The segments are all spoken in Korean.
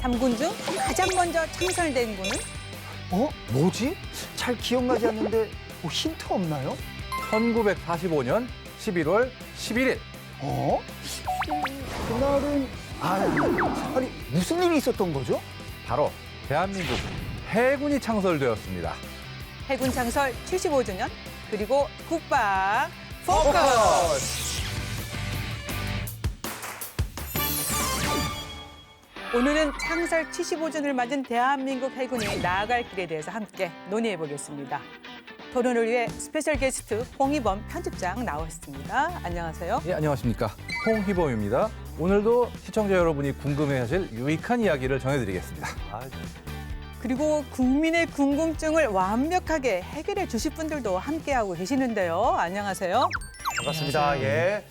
3군 중 가장 먼저 창설된 군은? 뭐지? 잘 기억나지 않는데 뭐 힌트 없나요? 1945년 11월 11일. 그날은 아니 무슨 일이 있었던 거죠? 바로 대한민국 해군이 창설되었습니다. 해군 창설 75주년, 그리고 국방 포커스! 오늘은 창설 75주년을 맞은 대한민국 해군이 나아갈 길에 대해서 함께 논의해 보겠습니다. 토론을 위해 스페셜 게스트 홍희범 편집장 나왔습니다. 안녕하세요. 예, 안녕하십니까. 홍희범입니다. 오늘도 시청자 여러분이 궁금해하실 유익한 이야기를 전해드리겠습니다. 그리고 국민의 궁금증을 완벽하게 해결해 주실 분들도 함께하고 계시는데요. 안녕하세요. 반갑습니다. 예.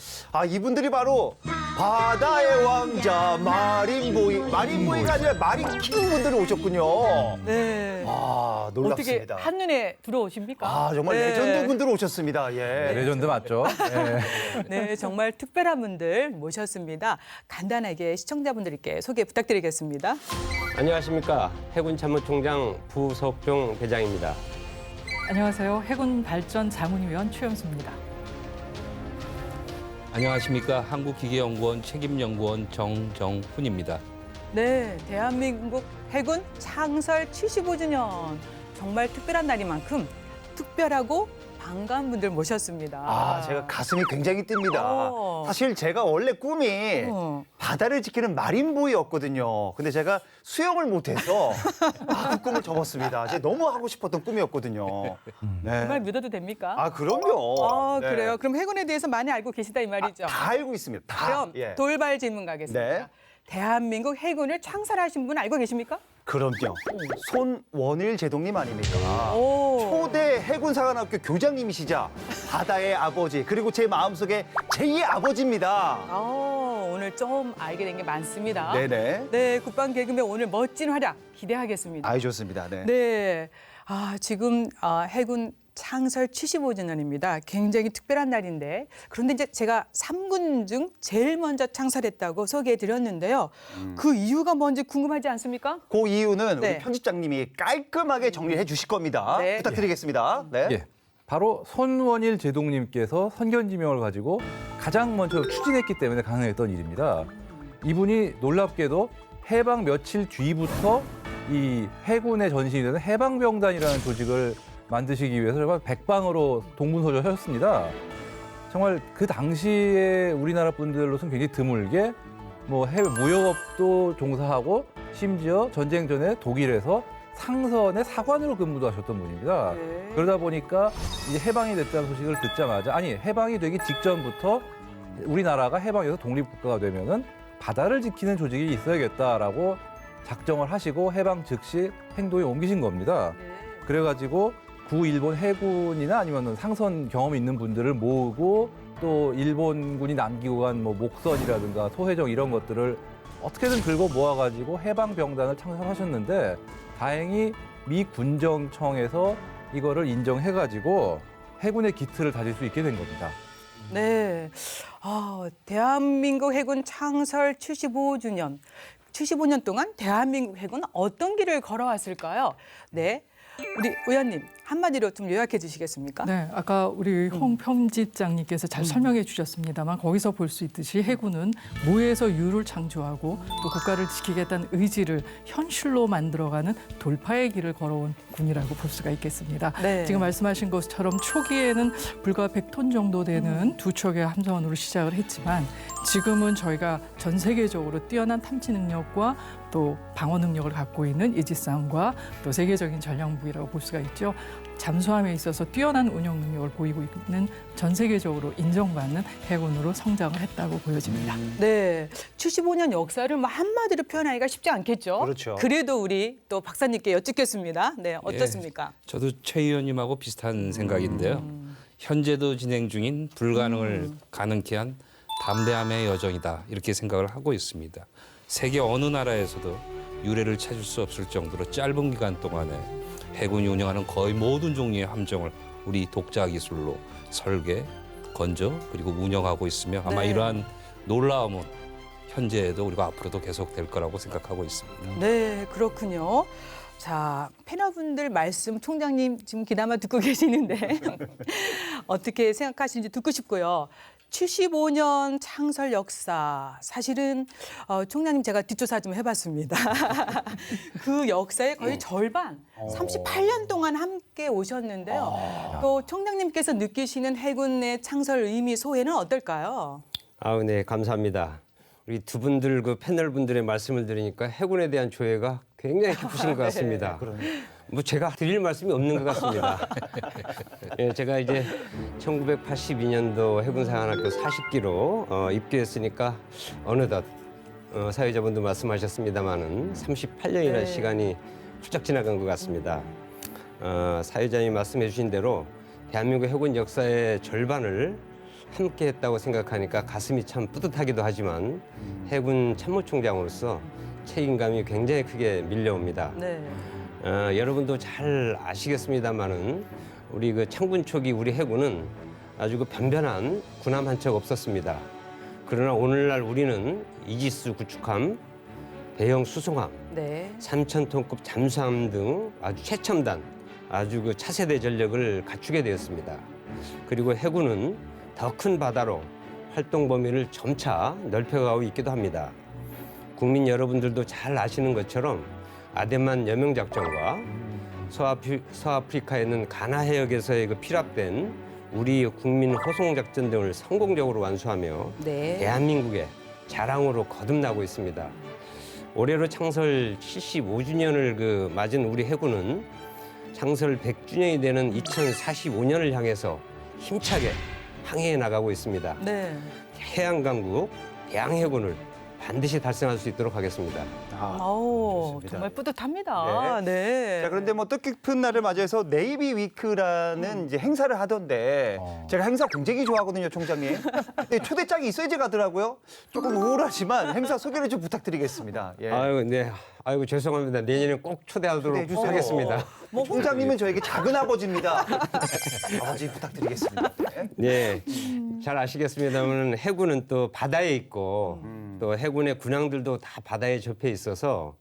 이분들이 바로 바다의 왕자 마린보이가 아니라 마린킹 분들이 오셨군요. 네. 어떻게 놀랍습니다. 한눈에 들어오십니까? 정말 네. 레전드 분들 오셨습니다. 예. 레전드 맞죠? 예. 네, 정말 특별한 분들 모셨습니다. 간단하게 시청자분들께 소개 부탁드리겠습니다. 안녕하십니까. 해군참모총장 부석종 대장입니다. 안녕하세요. 해군 발전 자문위원 최영수입니다. 안녕하십니까. 한국기계연구원 책임연구원 정정훈입니다. 네, 대한민국 해군 창설 75주년. 정말 특별한 날이만큼 특별하고 반가운 분들 모셨습니다. 제가 가슴이 굉장히 뜹니다. 사실 제가 원래 꿈이 어. 바다를 지키는 마린보이였거든요. 근데 제가 수영을 못해서 그 꿈을 접었습니다. 제가 너무 하고 싶었던 꿈이었거든요. 네. 정말 믿어도 됩니까? 그럼요. 네. 그래요. 그럼 해군에 대해서 많이 알고 계시다 이 말이죠. 다 알고 있습니다. 다. 그럼 예. 돌발 질문 가겠습니다. 네. 대한민국 해군을 창설하신 분 알고 계십니까? 그럼요. 손원일 제독님 아닙니까? 오. 초대 해군사관학교 교장님이시자 바다의 아버지 그리고 제 마음속에 제2의 아버지입니다. 오늘 좀 알게 된 게 많습니다. 네네. 네, 국방 개그맨 오늘 멋진 활약 기대하겠습니다. 좋습니다. 네. 네, 지금 해군 창설 75주년입니다. 굉장히 특별한 날인데 그런데 이제 제가 3군 중 제일 먼저 창설했다고 소개해드렸는데요. 그 이유가 뭔지 궁금하지 않습니까? 그 이유는 네. 우리 편집장님이 깔끔하게 정리해 주실 겁니다. 네. 부탁드리겠습니다. 네. 예. 바로 손원일 제독님께서 선견지명을 가지고 가장 먼저 추진했기 때문에 가능했던 일입니다. 이분이 놀랍게도 해방 며칠 뒤부터 이 해군의 전신이 되는 해방병단이라는 조직을 만드시기 위해서 정말 백방으로 동분서주하셨습니다. 정말 그 당시에 우리나라 분들로서는 굉장히 드물게 뭐 해외 무역업도 종사하고 심지어 전쟁 전에 독일에서 상선의 사관으로 근무도 하셨던 분입니다. 네. 그러다 보니까 이제 해방이 됐다는 소식을 듣자마자 해방이 되기 직전부터 우리나라가 해방해서 독립국가가 되면은 바다를 지키는 조직이 있어야겠다라고 작정을 하시고 해방 즉시 행동에 옮기신 겁니다. 네. 그래가지고 구일본 해군이나 아니면 상선 경험이 있는 분들을 모으고 또 일본군이 남기고 간 뭐 목선이라든가 소해정 이런 것들을 어떻게든 긁어 모아가지고 해방병단을 창설하셨는데 다행히 미 군정청에서 이거를 인정해가지고 해군의 기틀을 다질 수 있게 된 겁니다. 네. 대한민국 해군 창설 75주년. 75년 동안 대한민국 해군은 어떤 길을 걸어왔을까요? 네. 우리 의원님 한마디로 좀 요약해 주시겠습니까? 네, 아까 우리 홍 편집장님께서 잘 설명해 주셨습니다만 거기서 볼 수 있듯이 해군은 무에서 유를 창조하고 또 국가를 지키겠다는 의지를 현실로 만들어가는 돌파의 길을 걸어온 군이라고 볼 수가 있겠습니다. 네. 지금 말씀하신 것처럼 초기에는 불과 100톤 정도 되는 두 척의 함선으로 시작을 했지만 지금은 저희가 전 세계적으로 뛰어난 탐지 능력과 또 방어 능력을 갖고 있는 이지스함과 또 세계적인 전략무기라고 볼 수가 있죠. 잠수함에 있어서 뛰어난 운영 능력을 보이고 있는 전 세계적으로 인정받는 해군으로 성장을 했다고 보여집니다. 네. 75년 역사를 뭐 한마디로 표현하기가 쉽지 않겠죠? 그렇죠. 그래도 우리 또 박사님께 여쭙겠습니다. 네, 어떻습니까? 저도 최 의원님하고 비슷한 생각인데요. 현재도 진행 중인 불가능을 가능케 한 담대함의 여정이다 이렇게 생각을 하고 있습니다. 세계 어느 나라에서도 유례를 찾을 수 없을 정도로 짧은 기간 동안에 해군이 운영하는 거의 모든 종류의 함정을 우리 독자 기술로 설계, 건조 그리고 운영하고 있으며 아마 네. 이러한 놀라움은 현재에도 그리고 앞으로도 계속될 거라고 생각하고 있습니다. 네, 그렇군요. 자, 패널분들 말씀 총장님 지금 귀담아 듣고 계시는데 어떻게 생각하시는지 듣고 싶고요. 75년 창설 역사 사실은 총장님 제가 뒷조사 좀 해봤습니다. 그 역사의 거의 절반 38년 동안 함께 오셨는데요. 또 총장님께서 느끼시는 해군의 창설 의미 소회는 어떨까요? 아우, 네, 감사합니다. 우리 두 분들 그 패널 분들의 말씀을 들으니까 해군에 대한 조예가 굉장히 깊으신 것 같습니다. 뭐 제가 드릴 말씀이 없는 것 같습니다. 예, 제가 이제 1982년도 해군사관학교 40기로 입교했으니까 어느덧 사회자분도 말씀하셨습니다마는 38년이라는 네. 시간이 훌쩍 지나간 것 같습니다. 사회자님이 말씀해 주신 대로 대한민국 해군 역사의 절반을 함께 했다고 생각하니까 가슴이 참 뿌듯하기도 하지만 해군 참모총장으로서 책임감이 굉장히 크게 밀려옵니다. 네. 여러분도 잘 아시겠습니다만은 우리 그 창군 초기 우리 해군은 아주 그 변변한 군함 한 척 없었습니다. 그러나 오늘날 우리는 이지스 구축함, 대형 수송함, 네. 3,000톤급 잠수함 등 아주 최첨단, 아주 그 차세대 전력을 갖추게 되었습니다. 그리고 해군은 더 큰 바다로 활동 범위를 점차 넓혀가고 있기도 합니다. 국민 여러분들도 잘 아시는 것처럼 아덴만 여명 작전과 서아프리카에 있는 가나 해역에서의 그 피랍된 우리 국민 호송 작전 등을 성공적으로 완수하며 네. 대한민국의 자랑으로 거듭나고 있습니다. 올해로 창설 75주년을 그 맞은 우리 해군은 창설 100주년이 되는 2045년을 향해서 힘차게 항해해 나가고 있습니다. 네. 해양강국 대항해군을 반드시 달성할 수 있도록 하겠습니다. 아우, 좋습니다. 정말 뿌듯합니다. 네. 자, 그런데 뭐 뜻깊은 날을 맞이해서 네이비 위크라는 이제 행사를 하던데 제가 행사 굉장히 좋아하거든요, 총장님. 근데 초대장이 있어야지 가더라고요. 조금 우울하지만 행사 소개를 좀 부탁드리겠습니다. 예. 아유, 네. 아이고 죄송합니다. 내년에 꼭 초대하도록 초대해 주세요. 하겠습니다. 뭐 총장님은 저에게 작은 아버지입니다. 아버지 부탁드리겠습니다. 네. 네. 잘 아시겠습니다만 해군은 또 바다에 있고 또 해군의 군함들도 다 바다에 접해 있어서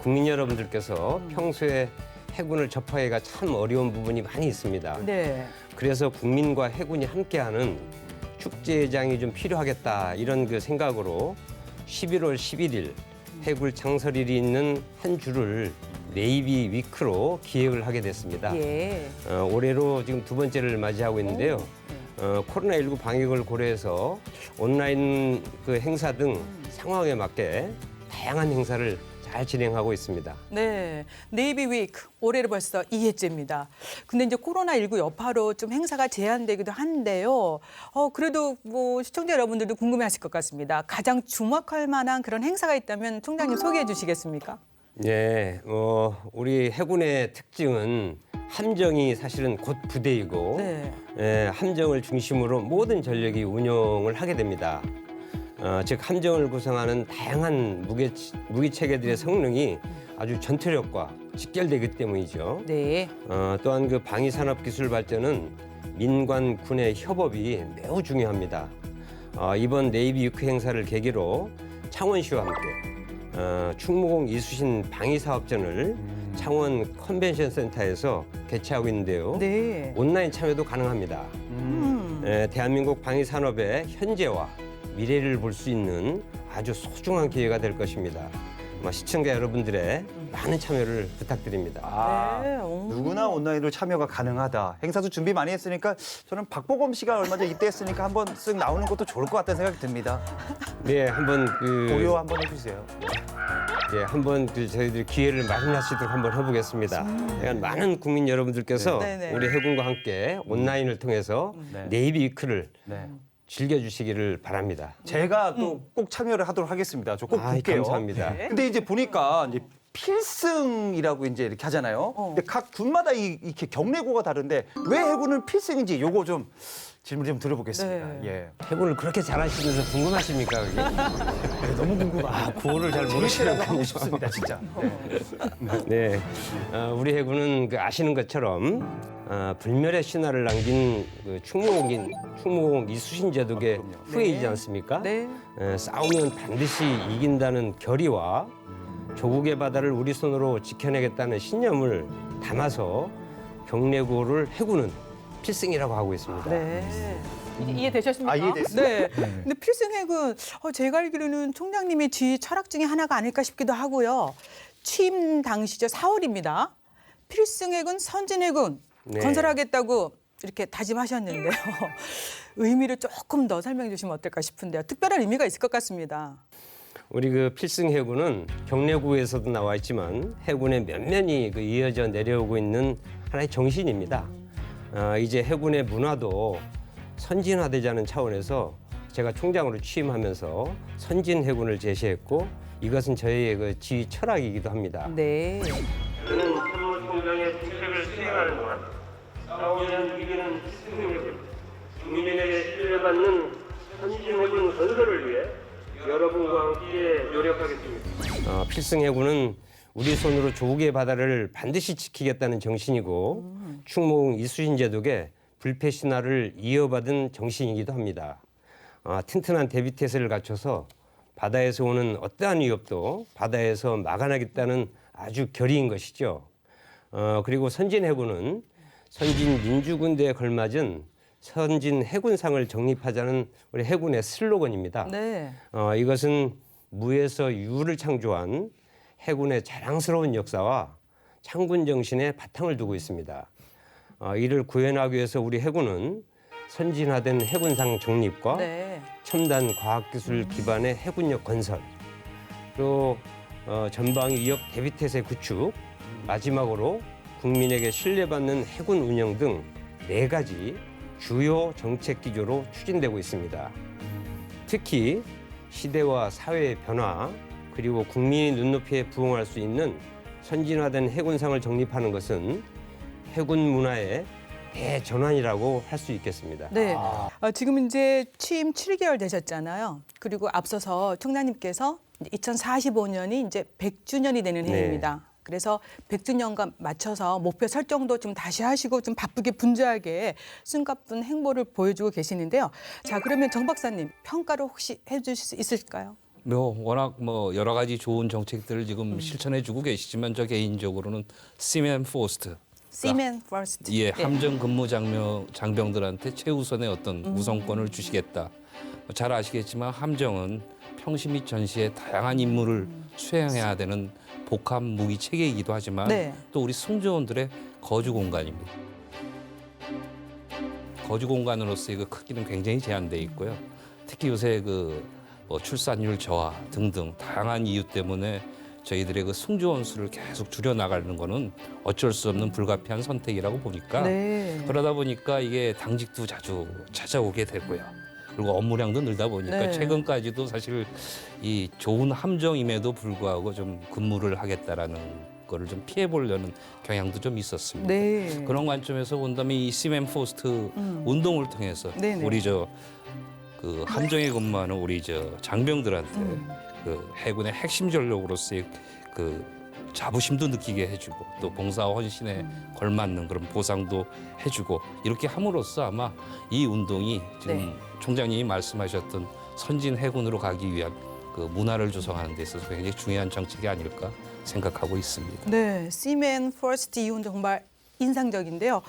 국민 여러분들께서 평소에 해군을 접하기가 참 어려운 부분이 많이 있습니다. 네. 그래서 국민과 해군이 함께하는 축제장이 좀 필요하겠다 이런 그 생각으로 11월 11일 해군 창설일이 있는 한 주를 네이비 위크로 기획을 하게 됐습니다. 예. 올해로 지금 두 번째를 맞이하고 있는데요. 코로나19 방역을 고려해서 온라인 그 행사 등 상황에 맞게 다양한 행사를 잘 진행하고 있습니다. 네. 네이비 위크 올해로 벌써 2회째입니다. 근데 이제 코로나19 여파로 좀 행사가 제한되기도 한데요. 그래도 뭐 시청자 여러분들도 궁금해하실 것 같습니다. 가장 주목할 만한 그런 행사가 있다면 총장님 소개해 주시겠습니까? 네, 우리 해군의 특징은 함정이 사실은 곧 부대이고 네. 함정을 중심으로 모든 전력이 운용을 하게 됩니다. 즉 함정을 구성하는 다양한 무기 체계들의 성능이 아주 전투력과 직결되기 때문이죠. 네. 또한 그 방위 산업 기술 발전은 민관 군의 협업이 매우 중요합니다. 이번 네이비 위크 행사를 계기로 창원시와 함께 충무공 이수신 방위사업전을 창원 컨벤션 센터에서 개최하고 있는데요. 네. 온라인 참여도 가능합니다. 대한민국 방위산업의 현재와 미래를 볼 수 있는 아주 소중한 기회가 될 것입니다. 시청자 여러분들의 많은 참여를 부탁드립니다. 네. 누구나 온라인으로 참여가 가능하다. 행사도 준비 많이 했으니까 저는 박보검 씨가 얼마 전에 입대했으니까 한번 쓱 나오는 것도 좋을 것 같다는 생각이 듭니다. 네, 한번 고려 한번 해주세요. 예, 한번 저희들이 기회를 마련하시도록 한번 해보겠습니다. 그러니까 많은 국민 여러분들께서 네네. 우리 해군과 함께 온라인을 통해서 네. 네이비 위크를 네. 즐겨주시기를 바랍니다. 제가 또 꼭 참여를 하도록 하겠습니다. 저 꼭 아이, 볼게요. 감사합니다. 근데 이제 보니까 이제 필승이라고 이제 이렇게 하잖아요. 근데 각 군마다 이렇게 경례고가 다른데 왜 해군은 필승인지 요거 좀 질문 좀 들어보겠습니다. 네. 예. 해군을 그렇게 잘하시면서 궁금하십니까? 그게? 너무 궁금합니다. 구호를 잘 재밌으라고 모르시는 하고 싶습니다, 진짜. 네, 우리 해군은 그 아시는 것처럼 불멸의 신화를 남긴 그 충무공 이수신 제독의 후예이지 않습니까? 네. 싸우면 반드시 이긴다는 결의와 조국의 바다를 우리 손으로 지켜내겠다는 신념을 담아서 경례구호를 해군은 필승이라고 하고 있습니다. 네. 이해되셨습니까? 이해됐어요. 네. 근데 필승핵은 제가 알기로는 총장님의 지휘 철학 중에 하나가 아닐까 싶기도 하고요. 취임 당시죠. 4월입니다. 필승핵은 선진해군 네. 건설하겠다고 이렇게 다짐하셨는데요. 의미를 조금 더 설명해 주시면 어떨까 싶은데요. 특별한 의미가 있을 것 같습니다. 우리 그 필승 해군은 경례구에서도 나와 있지만 해군의 면면이 그 이어져 내려오고 있는 하나의 정신입니다. 이제 해군의 문화도 선진화되자는 차원에서 제가 총장으로 취임하면서 선진 해군을 제시했고 이것은 저희의 그 지휘 철학이기도 합니다. 네. 저는 사무총장의 직책을 수행하는 동안 싸우면 이기는 필승해군, 국민에게 신뢰받는 선진해군 건설을 위해 여러분과 함께 노력하겠습니다. 필승 해군은 우리 손으로 조국의 바다를 반드시 지키겠다는 정신이고 충무공 이수신 제독의 불패 신화를 이어받은 정신이기도 합니다. 튼튼한 대비태세를 갖춰서 바다에서 오는 어떠한 위협도 바다에서 막아내겠다는 아주 결의인 것이죠. 그리고 선진 해군은 선진 민주군대에 걸맞은 선진 해군상을 정립하자는 우리 해군의 슬로건입니다. 네. 이것은 무에서 유를 창조한 해군의 자랑스러운 역사와 창군 정신의 바탕을 두고 있습니다. 이를 구현하기 위해서 우리 해군은 선진화된 해군상 정립과 네. 첨단 과학기술 기반의 해군력 건설, 또 전방 위협 대비태세 구축, 마지막으로 국민에게 신뢰받는 해군 운영 등 4가지 주요 정책 기조로 추진되고 있습니다. 특히 시대와 사회의 변화 그리고 국민의 눈높이에 부응할 수 있는 선진화된 해군상을 정립하는 것은 해군 문화의 대전환이라고 할 수 있겠습니다. 네. 지금 이제 취임 7개월 되셨잖아요. 그리고 앞서서 총장님께서 2045년이 이제 100주년이 되는 네. 해입니다. 그래서 100주년과 맞춰서 목표 설정도 좀 다시 하시고 좀 바쁘게 분주하게 숨가쁜 행보를 보여주고 계시는데요. 자, 그러면 정 박사님 평가를 혹시 해주실 수 있을까요? 워낙 여러 가지 좋은 정책들을 지금 실천해주고 계시지만 저 개인적으로는 시맨 포스트 Seaman First. 예, 네. 함정 근무 장병들한테 최우선의 어떤 우선권을 주시겠다. 잘 아시겠지만 함정은 평시 및 전시에 다양한 임무를 수행해야 되는 복합 무기 체계이기도 하지만 네. 또 우리 승조원들의 거주 공간입니다. 거주 공간으로서의 그 크기는 굉장히 제한돼 있고요. 특히 요새 출산율 저하 등등 다양한 이유 때문에 저희들의 그 승조원 수를 계속 줄여 나가는 거는 어쩔 수 없는 불가피한 선택이라고 보니까 네. 그러다 보니까 이게 당직도 자주 찾아오게 되고요. 그리고 업무량도 늘다 보니까 네. 최근까지도 사실 이 좋은 함정임에도 불구하고 좀 근무를 하겠다라는 거를 좀 피해 보려는 경향도 좀 있었습니다. 네. 그런 관점에서 본다면 이 시맨 포스트 운동을 통해서 네네. 우리 그 함정에 근무하는 우리 장병들한테 그 해군의 핵심 전력으로서의 그 자부심도 느끼게 해주고 또 봉사와 헌신에 걸맞는 그런 보상도 해주고 이렇게 함으로써 아마 이 운동이 지금 네. 총장님이 말씀하셨던 선진 해군으로 가기 위한 그 문화를 조성하는 데 있어서 굉장히 중요한 정책이 아닐까 생각하고 있습니다. 네, Seaman First 이후는 정말 인상적인데요.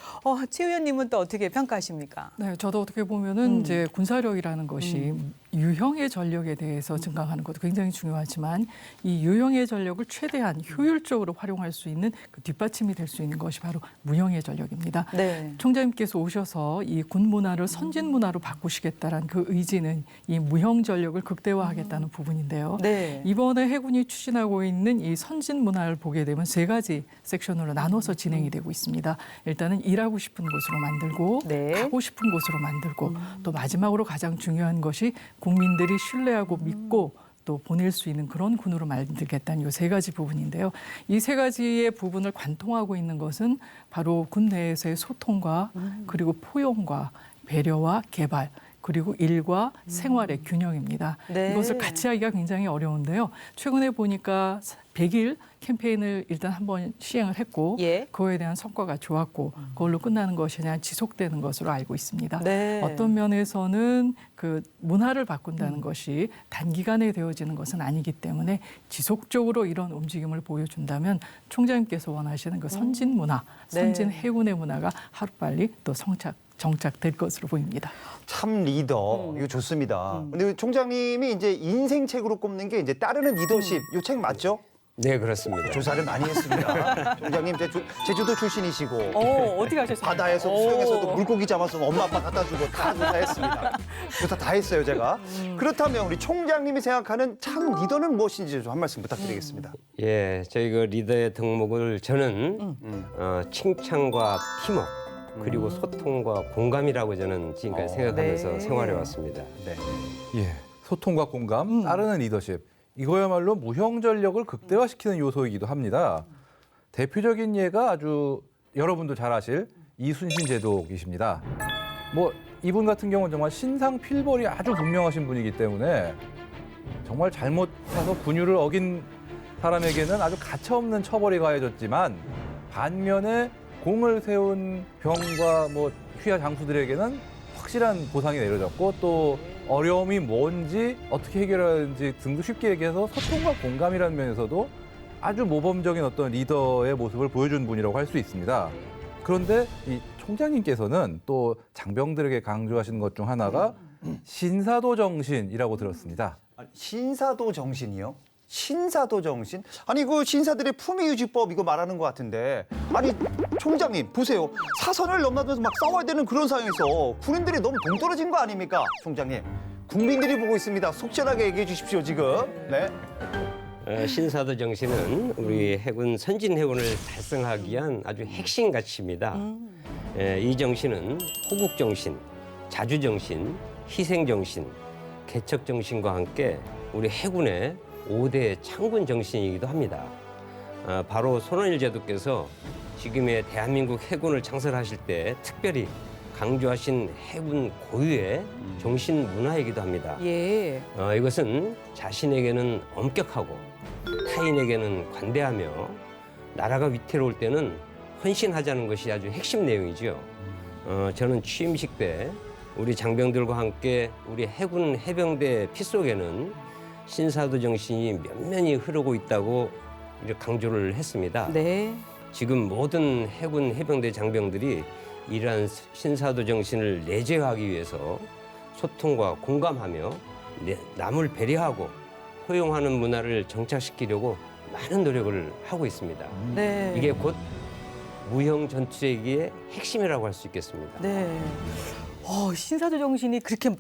최 의원님은 또 어떻게 평가하십니까? 네, 저도 어떻게 보면은 이제 군사력이라는 것이 유형의 전력에 대해서 증강하는 것도 굉장히 중요하지만 이 유형의 전력을 최대한 효율적으로 활용할 수 있는 그 뒷받침이 될 수 있는 것이 바로 무형의 전력입니다. 네. 총장님께서 오셔서 이 군 문화를 선진 문화로 바꾸시겠다는 그 의지는 이 무형 전력을 극대화하겠다는 부분인데요. 네. 이번에 해군이 추진하고 있는 이 선진 문화를 보게 되면 3가지 섹션으로 나눠서 진행이 되고 있습니다. 일단은 일하고 싶은 곳으로 만들고 네. 가고 싶은 곳으로 만들고 또 마지막으로 가장 중요한 것이 국민들이 신뢰하고 믿고 또 보낼 수 있는 그런 군으로 만들겠다는 이 3가지 부분인데요. 이 3가지의 부분을 관통하고 있는 것은 바로 군 내에서의 소통과 그리고 포용과 배려와 개발 그리고 일과 생활의 균형입니다. 네. 이것을 같이 하기가 굉장히 어려운데요. 최근에 보니까 100일 캠페인을 일단 한번 시행을 했고 예. 그거에 대한 성과가 좋았고 그걸로 끝나는 것이 아니라 지속되는 것으로 알고 있습니다. 네. 어떤 면에서는 그 문화를 바꾼다는 것이 단기간에 되어지는 것은 아니기 때문에 지속적으로 이런 움직임을 보여준다면 총장님께서 원하시는 그 선진 문화, 네. 선진 해군의 문화가 하루빨리 또 정착될 것으로 보입니다. 참 리더 이거 좋습니다. 근데 총장님이 이제 인생책으로 꼽는 게 이제 따르는 리더십 이 책 맞죠? 네, 그렇습니다. 조사를 많이 했습니다. 총장님 제주도 출신이시고 어디 가셨습니까? 바다에서 수영에서도 물고기 잡아서 엄마 아빠 갖다 주고 다 조사했습니다. 조사 다 했어요 제가. 그렇다면 우리 총장님이 생각하는 참 리더는 무엇인지 좀 한 말씀 부탁드리겠습니다. 예, 저희 그 리더의 덕목을 저는 칭찬과 팀워크 그리고 소통과 공감이라고 저는 지금까지 생각하면서 네. 생활해 왔습니다. 네. 예, 소통과 공감, 따르는 리더십. 이거야말로 무형전력을 극대화시키는 요소이기도 합니다. 대표적인 예가 아주 여러분도 잘 아실 이순신 제독이십니다. 뭐 이분 같은 경우는 정말 신상 필벌이 아주 분명하신 분이기 때문에 정말 잘못해서 군율을 어긴 사람에게는 아주 가차없는 처벌이 가해졌지만 반면에 공을 세운 병과 뭐 휘하 장수들에게는 확실한 보상이 내려졌고 또 어려움이 뭔지 어떻게 해결하는지 등도 쉽게 얘기해서 소통과 공감이라는 면에서도 아주 모범적인 어떤 리더의 모습을 보여준 분이라고 할 수 있습니다. 그런데 이 총장님께서는 또 장병들에게 강조하시는 것 중 하나가 신사도 정신이라고 들었습니다. 신사도 정신이요? 신사도 정신? 아니 그 신사들의 품위유지법 이거 말하는 것 같은데 아니 총장님 보세요 사선을 넘나들면서 막 싸워야 되는 그런 상황에서 군인들이 너무 동떨어진 거 아닙니까 총장님? 국민들이 보고 있습니다. 속전하게 얘기해 주십시오 지금. 네. 신사도 정신은 우리 해군 선진 해군을 달성하기 위한 아주 핵심 가치입니다. 이 정신은 호국 정신, 자주 정신, 희생 정신, 개척 정신과 함께 우리 해군의 5대 창군 정신이기도 합니다. 바로 손원일 제독께서 지금의 대한민국 해군을 창설하실 때 특별히 강조하신 해군 고유의 정신 문화이기도 합니다. 예. 이것은 자신에게는 엄격하고 타인에게는 관대하며 나라가 위태로울 때는 헌신하자는 것이 아주 핵심 내용이죠. 저는 취임식 때 우리 장병들과 함께 우리 해군 해병대 피 속에는 신사도 정신이 면면히 흐르고 있다고 이렇게 강조를 했습니다. 네. 지금 모든 해군 해병대 장병들이 이러한 신사도 정신을 내재하기 위해서 소통과 공감하며 남을 배려하고 포용하는 문화를 정착시키려고 많은 노력을 하고 있습니다. 네. 이게 곧 무형 전투제기의 핵심이라고 할 수 있겠습니다. 네. 신사도 정신이 그렇게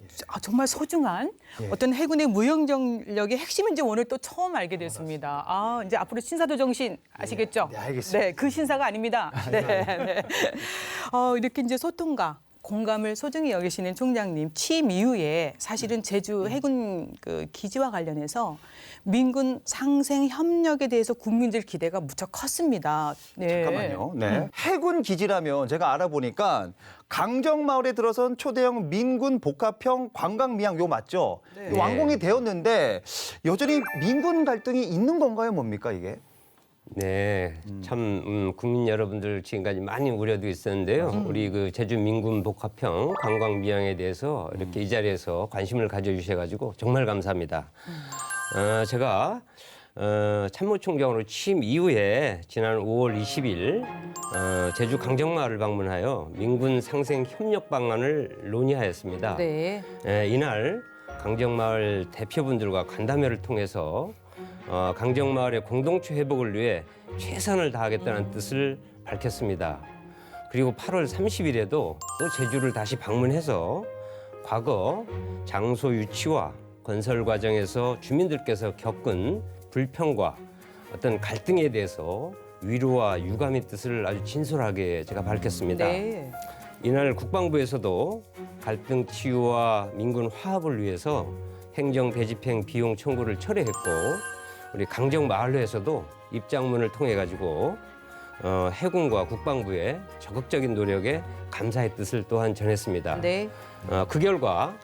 정말 소중한 예. 어떤 해군의 무형전력의 핵심인지 오늘 또 처음 알게 됐습니다. 이제 앞으로 신사도 정신 아시겠죠? 네, 알겠습니다. 네, 그 신사가 아닙니다. 네, 네. 이렇게 이제 소통과 공감을 소중히 여기시는 총장님 취임 이후에 사실은 제주 해군 그 기지와 관련해서 민군 상생 협력에 대해서 국민들 기대가 무척 컸습니다. 네. 잠깐만요. 네. 해군 기지라면 제가 알아보니까 강정마을에 들어선 초대형 민군 복합형 관광미항 요 맞죠? 네. 완공이 되었는데 여전히 민군 갈등이 있는 건가요? 뭡니까 이게? 네, 참 국민 여러분들 지금까지 많이 우려도 있었는데요. 우리 그 제주 민군 복합형 관광미항에 대해서 이렇게 이 자리에서 관심을 가져주셔가지고 정말 감사합니다. 제가 참모총장으로 취임 이후에 지난 5월 20일 제주 강정마을을 방문하여 민군 상생 협력 방안을 논의하였습니다. 네. 이날 강정마을 대표분들과 간담회를 통해서 강정마을의 공동체 회복을 위해 최선을 다하겠다는 뜻을 밝혔습니다. 그리고 8월 30일에도 또 제주를 다시 방문해서 과거 장소 유치와 건설 과정에서 주민들께서 겪은 불평과 어떤 갈등에 대해서 위로와 유감의 뜻을 아주 진솔하게 제가 밝혔습니다. 네. 이날 국방부에서도 갈등 치유와 민군 화합을 위해서 행정 대집행 비용 청구를 철회했고 우리 강정마을로에서도 입장문을 통해 가지고 해군과 국방부의 적극적인 노력에 감사의 뜻을 또한 전했습니다. 네. 그 결과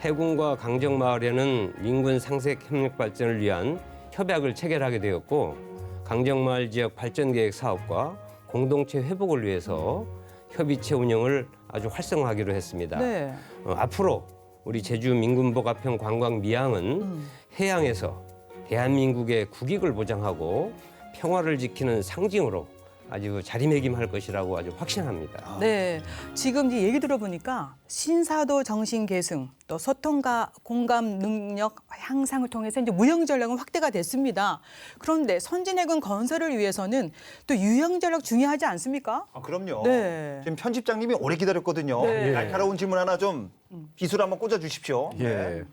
해군과 강정마을에는 인근 상색 협력 발전을 위한 협약을 체결하게 되었고 강정마을 지역 발전 계획 사업과 공동체 회복을 위해서 협의체 운영을 아주 활성화하기로 했습니다. 네. 앞으로 우리 제주 민군복합형 관광 미항은 해양에서 대한민국의 국익을 보장하고 평화를 지키는 상징으로 아주 자리매김할 것이라고 아주 확신합니다. 네, 지금 이제 얘기 들어보니까 신사도 정신 계승, 또 소통과 공감 능력 향상을 통해서 이제 무형 전략은 확대가 됐습니다. 그런데 선진해군 건설을 위해서는 또 유형 전략 중요하지 않습니까? 아, 그럼요. 네. 지금 편집장님이 오래 기다렸거든요. 네. 날카로운 질문 하나 좀 비술 한번 꽂아 주십시오. 예.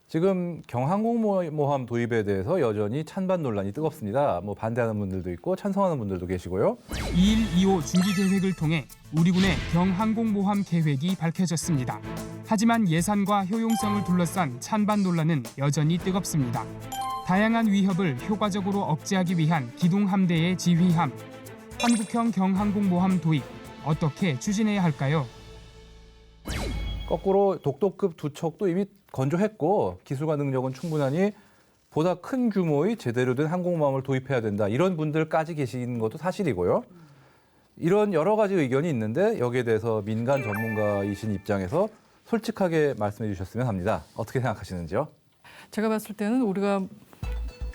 지금 경항공모함 도입에 대해서 여전히 찬반 논란이 뜨겁습니다. 뭐 반대하는 분들도 있고 찬성하는 분들도 계시고요. 2일 2호 중기 계획을 통해 우리 군의 경항공모함 계획이 밝혀졌습니다. 하지만 예산과 효용성을 둘러싼 찬반 논란은 여전히 뜨겁습니다. 다양한 위협을 효과적으로 억제하기 위한 기동함대의 지휘함, 한국형 경항공모함 도입 어떻게 추진해야 할까요? 거꾸로 독도급 두 척도 이미 건조했고 기술과 능력은 충분하니 보다 큰 규모의 제대로 된 항공모함을 도입해야 된다. 이런 분들까지 계신 것도 사실이고요. 이런 여러 가지 의견이 있는데 여기에 대해서 민간 전문가이신 입장에서 솔직하게 말씀해 주셨으면 합니다. 어떻게 생각하시는지요? 제가 봤을 때는 우리가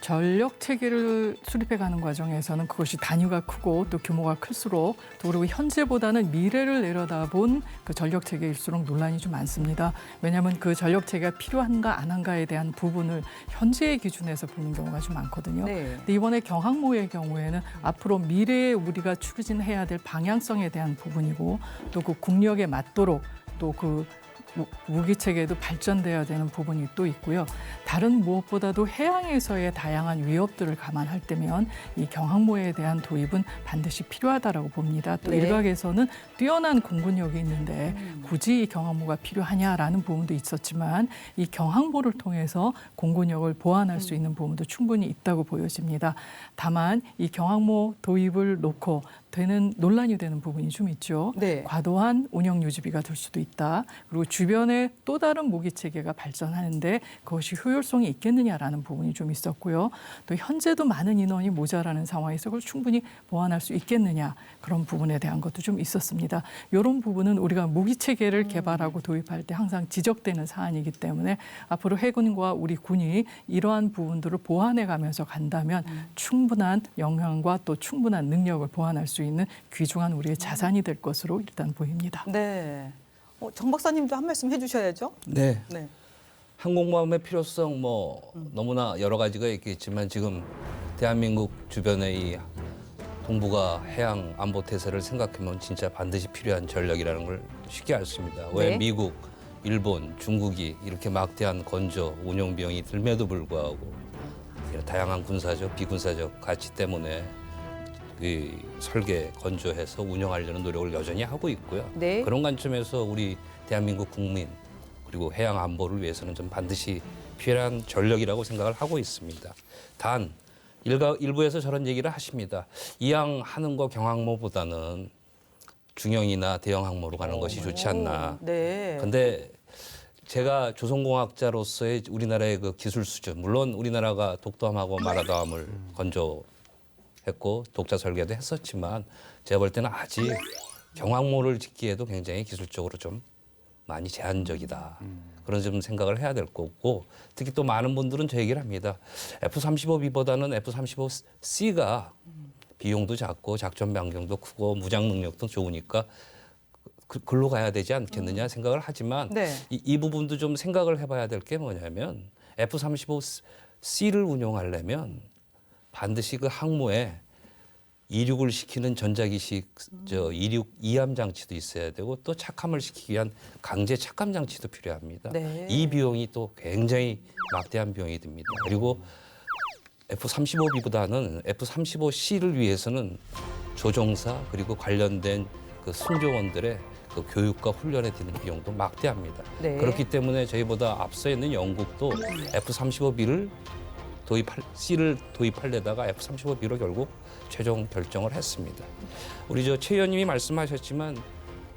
전력 체계를 수립해가는 과정에서는 그것이 단위가 크고 또 규모가 클수록 또 그리고 현재보다는 미래를 내려다본 그 전력 체계일수록 논란이 좀 많습니다. 왜냐하면 그 전력 체계가 필요한가 안 한가에 대한 부분을 현재의 기준에서 보는 경우가 좀 많거든요. 네. 근데 이번에 경항모의 경우에는 앞으로 미래에 우리가 추진해야 될 방향성에 대한 부분이고 또 그 국력에 맞도록 또 그 무기 체계도 발전돼야 되는 부분이 또 있고요. 다른 무엇보다도 해양에서의 다양한 위협들을 감안할 때면 이 경항모에 대한 도입은 반드시 필요하다라고 봅니다. 또 네. 일각에서는 뛰어난 공군력이 있는데 굳이 이 경항모가 필요하냐라는 부분도 있었지만 이 경항모를 통해서 공군력을 보완할 수 있는 부분도 충분히 있다고 보여집니다. 다만 이 경항모 도입을 놓고 되는 논란이 되는 부분이 좀 있죠. 네. 과도한 운영 유지비가 될 수도 있다. 그리고 주변에 또 다른 무기 체계가 발전하는데 그것이 효율성이 있겠느냐라는 부분이 좀 있었고요. 또 현재도 많은 인원이 모자라는 상황에서 그걸 충분히 보완할 수 있겠느냐 그런 부분에 대한 것도 좀 있었습니다. 이런 부분은 우리가 무기 체계를 개발하고 도입할 때 항상 지적되는 사안이기 때문에 앞으로 해군과 우리 군이 이러한 부분들을 보완해가면서 간다면 충분한 역량과 또 충분한 능력을 보완할 수 있는 귀중한 우리의 자산이 될 것으로 일단 보입니다. 네. 정 박사님도 한 말씀 해주셔야죠. 네. 네. 항공모함의 필요성 뭐 너무나 여러 가지가 있겠지만 지금 대한민국 주변의 이 동북아 해양 안보 태세를 생각하면 진짜 반드시 필요한 전력이라는 걸 쉽게 알 수 있습니다. 왜 네. 미국, 일본, 중국이 이렇게 막대한 건조 운용 비용이 들매도 불구하고 이런 다양한 군사적, 비군사적 가치 때문에 그 설계, 건조해서 운영하려는 노력을 여전히 하고 있고요. 네. 그런 관점에서 우리 대한민국 국민 그리고 해양 안보를 위해서는 좀 반드시 필요한 전력이라고 생각을 하고 있습니다. 단 일부에서 저런 얘기를 하십니다. 이항 하는 거 경항모보다는 중형이나 대형 항모로 가는 것이 좋지 않나. 네. 근데 제가 조선공학자로서의 우리나라의 그 기술 수준, 물론 우리나라가 독도함하고 마라도함을 건조했고 독자 설계도 했었지만 제가 볼 때는 아직 경항모를 짓기에도 굉장히 기술적으로 좀 많이 제한적이다. 그런 좀 생각을 해야 될 거고 특히 또 많은 분들은 저 얘기를 합니다. F-35B보다는 F-35C가 비용도 작고 작전 반경도 크고 무장 능력도 좋으니까 글로 가야 되지 않겠느냐 생각을 하지만 네. 이 부분도 좀 생각을 해봐야 될 게 뭐냐면 F-35C를 운용하려면 반드시 그 항모에 이륙을 시키는 전자기식 이륙 이함 장치도 있어야 되고 또 착함을 시키기 위한 강제 착함 장치도 필요합니다. 네. 이 비용이 또 굉장히 막대한 비용이 듭니다. 그리고 F-35B보다는 F-35C를 위해서는 조종사 그리고 관련된 그 승조원들의 그 교육과 훈련에 드는 비용도 막대합니다. 네. 그렇기 때문에 저희보다 앞서 있는 영국도 F-35B를 C를 도입하려다가 F-35B로 결국 최종 결정을 했습니다. 우리 최 의원님이 말씀하셨지만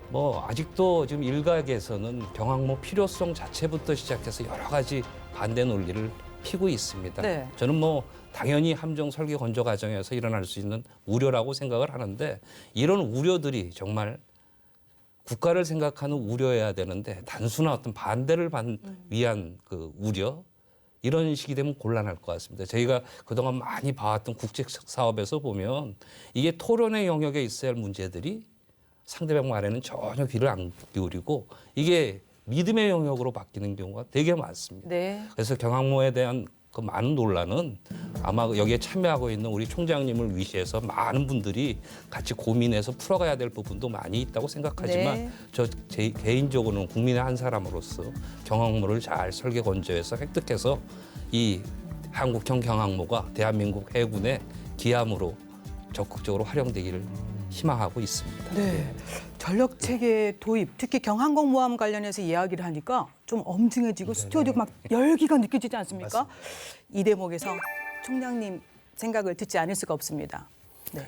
뭐 아직도 지금 일각에서는 경항모 필요성 자체부터 시작해서 여러 가지 반대 논리를 피고 있습니다. 네. 저는 뭐 당연히 함정 설계 건조 과정에서 일어날 수 있는 우려라고 생각을 하는데 이런 우려들이 정말 국가를 생각하는 우려여야 되는데 단순한 어떤 반대를 위한 그 우려 이런 식이 되면 곤란할 것 같습니다. 저희가 그동안 많이 봐왔던 국제 사업에서 보면 이게 토론의 영역에 있어야 할 문제들이 상대방 말에는 전혀 귀를 안 기울이고 이게 믿음의 영역으로 바뀌는 경우가 되게 많습니다. 네. 그래서 경항모에 대한 그 많은 논란은 아마 여기에 참여하고 있는 우리 총장님을 위시해서 많은 분들이 같이 고민해서 풀어가야 될 부분도 많이 있다고 생각하지만 네. 제 개인적으로는 국민의 한 사람으로서 경항모를 잘 설계 건조해서 획득해서 이 한국형 경항모가 대한민국 해군의 기함으로 적극적으로 활용되기를 희망하고 있습니다. 네. 전력 체계 도입, 특히 경항공모함 관련해서 이야기를 하니까 좀 엄중해지고 스튜디오 막 열기가 느껴지지 않습니까? 이 대목에서 총장님 생각을 듣지 않을 수가 없습니다. 네.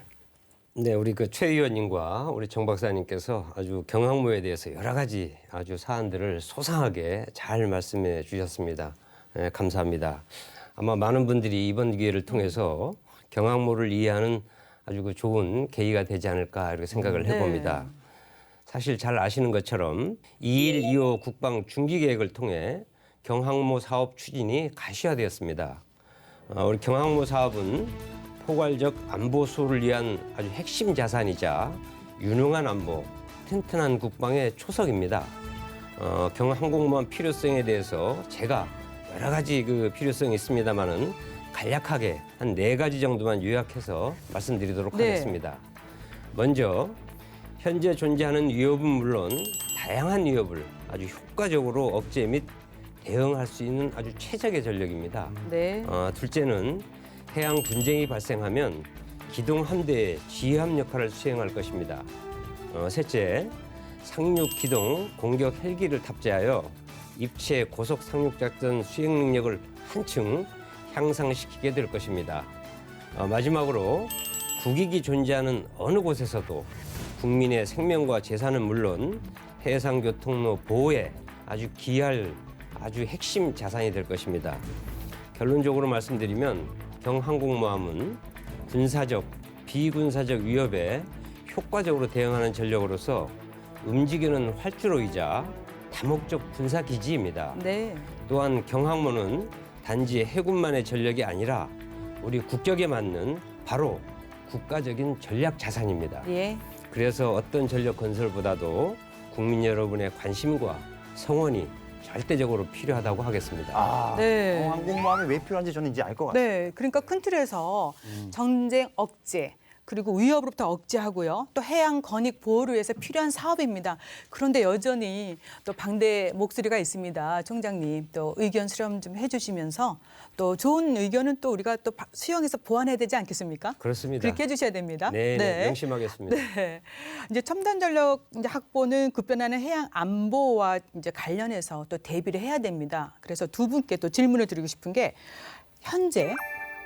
네, 우리 최 의원님과 우리 정 박사님께서 아주 경항모에 대해서 여러 가지 아주 사안들을 소상하게 잘 말씀해 주셨습니다. 네, 감사합니다. 아마 많은 분들이 이번 기회를 통해서 경항모를 이해하는 아주 좋은 계기가 되지 않을까 이렇게 생각을 해봅니다. 사실 잘 아시는 것처럼 2125 국방 중기 계획을 통해 경항모 사업 추진이 가시화되었습니다. 우리 경항모 사업은 포괄적 안보 수호를 위한 아주 핵심 자산이자 유능한 안보, 튼튼한 국방의 초석입니다. 경항공모함 필요성에 대해서 제가 여러 가지 그 필요성이 있습니다만은 간략하게 한 4가지 정도만 요약해서 말씀드리도록 네. 하겠습니다. 먼저 현재 존재하는 위협은 물론 다양한 위협을 아주 효과적으로 억제 및 대응할 수 있는 아주 최적의 전력입니다. 네. 둘째는 해양 분쟁이 발생하면 기동 함대의 지휘함 역할을 수행할 것입니다. 셋째, 상륙 기동 공격 헬기를 탑재하여 입체 고속 상륙 작전 수행 능력을 한층 향상시키게 될 것입니다. 마지막으로 국익이 존재하는 어느 곳에서도 국민의 생명과 재산은 물론 해상 교통로 보호에 아주 기여할 아주 핵심 자산이 될 것입니다. 결론적으로 말씀드리면 경항공모함은 군사적, 비군사적 위협에 효과적으로 대응하는 전력으로서 움직이는 활주로이자 다목적 군사 기지입니다. 네. 또한 경항모는 단지 해군만의 전력이 아니라 우리 국격에 맞는 바로 국가적인 전략 자산입니다. 예. 그래서 어떤 전력 건설보다도 국민 여러분의 관심과 성원이 절대적으로 필요하다고 하겠습니다. 네. 경항공모함이 왜 필요한지 저는 이제 알 것 같아요. 네, 그러니까 큰 틀에서 전쟁 억제 그리고 위협으로부터 억제하고요. 또 해양 건익 보호를 위해서 필요한 사업입니다. 그런데 여전히 또 반대 목소리가 있습니다. 총장님 또 의견 수렴 좀 해주시면서 또 좋은 의견은 또 우리가 또 수용해서 보완해야 되지 않겠습니까? 그렇습니다. 그렇게 해주셔야 됩니다. 네, 명심하겠습니다. 네. 이제 첨단 전력 이제 확보는 급변하는 해양 안보와 이제 관련해서 또 대비를 해야 됩니다. 그래서 두 분께 또 질문을 드리고 싶은 게 현재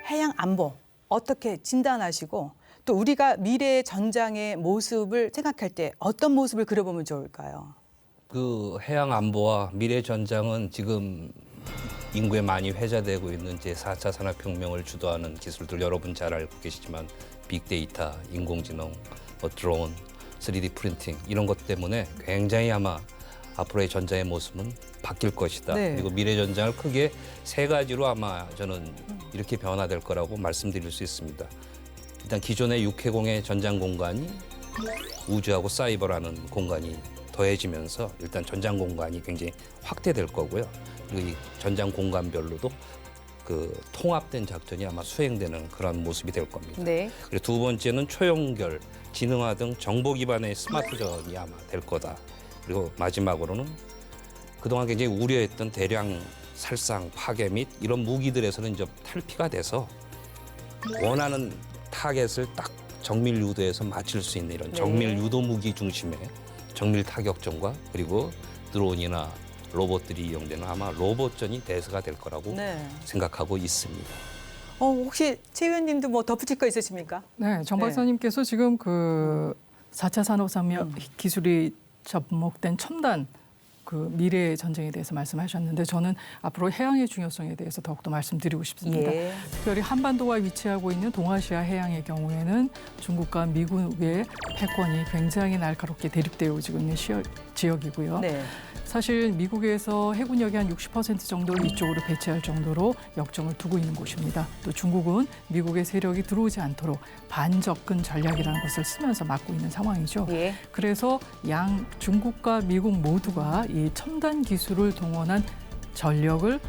해양 안보 어떻게 진단하시고 또 우리가 미래의 전장의 모습을 생각할 때 어떤 모습을 그려보면 좋을까요? 그 해양 안보와 미래 전장은 지금 인구에 많이 회자되고 있는 제 4차 산업혁명을 주도하는 기술들 여러분 잘 알고 계시지만 빅데이터, 인공지능, 드론, 3D 프린팅 이런 것 때문에 굉장히 아마 앞으로의 전장의 모습은 바뀔 것이다. 네. 그리고 미래 전장을 크게 3가지로 아마 저는 이렇게 변화될 거라고 말씀드릴 수 있습니다. 일단 기존의 육해공의 전장 공간이 우주하고 사이버라는 공간이 더해지면서 일단 전장 공간이 굉장히 확대될 거고요. 그리고 이 전장 공간별로도 그 통합된 작전이 아마 수행되는 그런 모습이 될 겁니다. 네. 그리고 두 번째는 초연결, 지능화 등 정보 기반의 스마트전이 아마 될 거다. 그리고 마지막으로는 그동안 굉장히 우려했던 대량 살상, 파괴 및 이런 무기들에서는 이제 탈피가 돼서 원하는 타겟을 딱 정밀 유도해서 맞출 수 있는 이런 정밀 유도 무기 중심의 정밀 타격전과 그리고 드론이나 로봇들이 이용되는 아마 로봇전이 대세가 될 거라고 네. 생각하고 있습니다. 혹시 최 의원님도 뭐 덧붙일 거 있으십니까? 네, 정 박사님께서 지금 그 4차 산업革命기술이 접목된 첨단 그 미래의 전쟁에 대해서 말씀하셨는데 저는 앞으로 해양의 중요성에 대해서 더욱더 말씀드리고 싶습니다. 예. 특별히 한반도가 위치하고 있는 동아시아 해양의 경우에는 중국과 미국의 패권이 굉장히 날카롭게 대립되어지고 있는 지역이고요. 네. 사실 미국에서 해군력이 한 60% 정도를 이쪽으로 배치할 정도로 역정을 두고 있는 곳입니다. 또 중국은 미국의 세력이 들어오지 않도록 반접근 전략이라는 것을 쓰면서 막고 있는 상황이죠. 예. 그래서 양 중국과 미국 모두가 이 첨단 기술을 동원한 전력을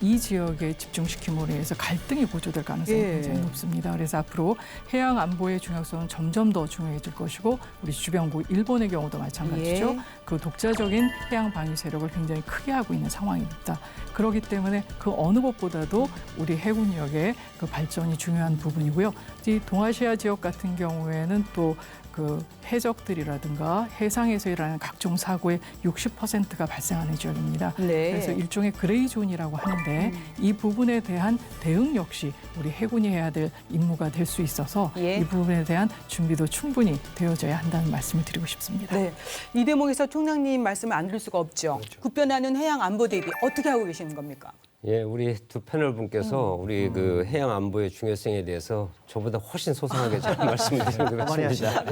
이 지역에 집중시킴으로 해서 갈등이 고조될 가능성이 예. 굉장히 높습니다. 그래서 앞으로 해양 안보의 중요성은 점점 더 중요해질 것이고 우리 주변국 일본의 경우도 마찬가지죠. 예. 그 독자적인 해양 방위 세력을 굉장히 크게 하고 있는 상황입니다. 그렇기 때문에 그 어느 것보다도 우리 해군력의 그 발전이 중요한 부분이고요. 이 동아시아 지역 같은 경우에는 또 그 해적들이라든가 해상에서 일어나는 각종 사고의 60%가 발생하는 지역입니다. 네. 그래서 일종의 그레이 존이라고 하는데 이 부분에 대한 대응 역시 우리 해군이 해야 될 임무가 될 수 있어서 예. 이 부분에 대한 준비도 충분히 되어져야 한다는 말씀을 드리고 싶습니다. 네. 이 대목에서 총장님 말씀을 안 들을 수가 없죠. 급변하는 해양 안보 대비 어떻게 하고 계시는 겁니까? 예, 우리 두 패널 분께서 우리 그 해양 안보의 중요성에 대해서 저보다 훨씬 소상하게 잘 말씀을 드린 것 많이 같습니다.